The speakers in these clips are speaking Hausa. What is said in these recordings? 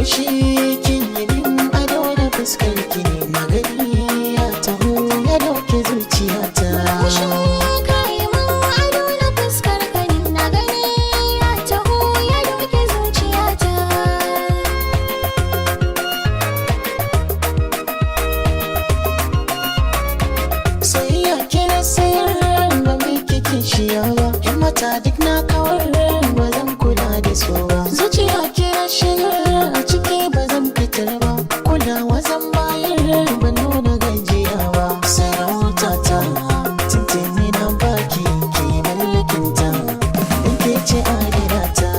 murmushi kin yi min ado da fuskar ki ne na gani ya taho ya dauke zuciyata. Murmushi ka yi min ado da fuskar ka ne na gani ya taho ya dauke zuciyata. Soyayya kira sayar ba mai kike shiya ba, yan mata duk na kawar ba zan kula da su ba. Zuciya kira shigar a ciki ba zan fitar ba, kulawa zan bayar ba nuna gajiya ba. Sarauta ta tuntuni na baki ki mallakinta, in ke ce adinata.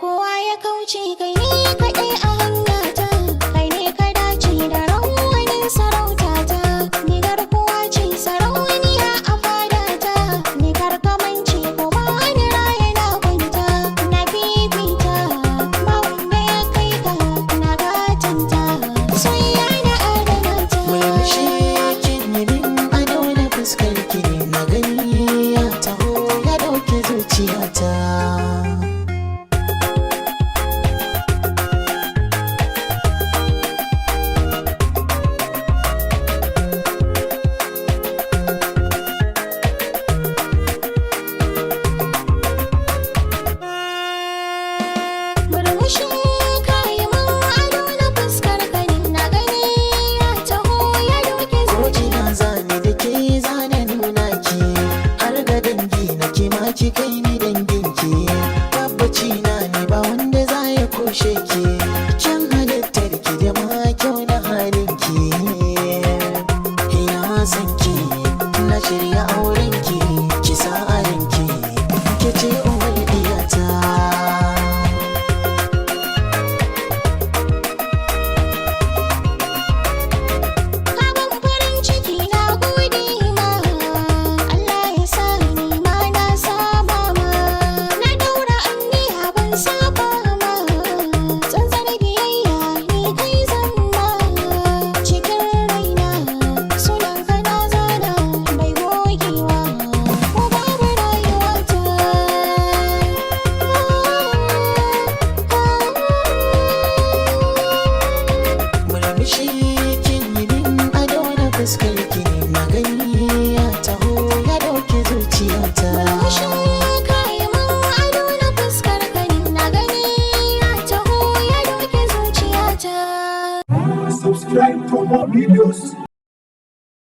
Kowa ya kauce kai ne kaɗai a hanyata, kai ne ka dace da rawanin sarautata. Ni garkuwa ce sarauniya a fadata, ni karkamanci ko ba ni raye na kwanta. Na fifita ba wanda ya kai ka na gatanta, soyayya na adanata. Murmushi kin yi min ado da fuskar ki ne na gani ya taho ya dauke zuciyata. Murmushi ka yi min ado da fuskar ka ne na gani ya taho ya dauke Ko zuciya. ina zane da ke zane nuna ki, har ga dangi na ke ma ki kai ni dangin ki. Tabbaci na ne ba wanda za ya kushe ki, kyan halittar ki da ma kyau na halin ki. Ina san ki na shirya auren ki, ki sa a ranki ke ce uwar diyata. Abin farin ciki na gode ma, Allah ya sa ni ma na saba ma. Na daura anniya ban saba ma, tsantsar biyayya ni kai zan ma. Cikin raina sunan ka na zana bai gogewa, ko babu rayuwata. Murmushi kin yi min ado da fuskar ki ne na gani ya taho ya dauke zuciyata. Murmushi ka yi min ado da fuskar ka ne na gani ya taho ya dauke zuciyata. Subscribe for more videos.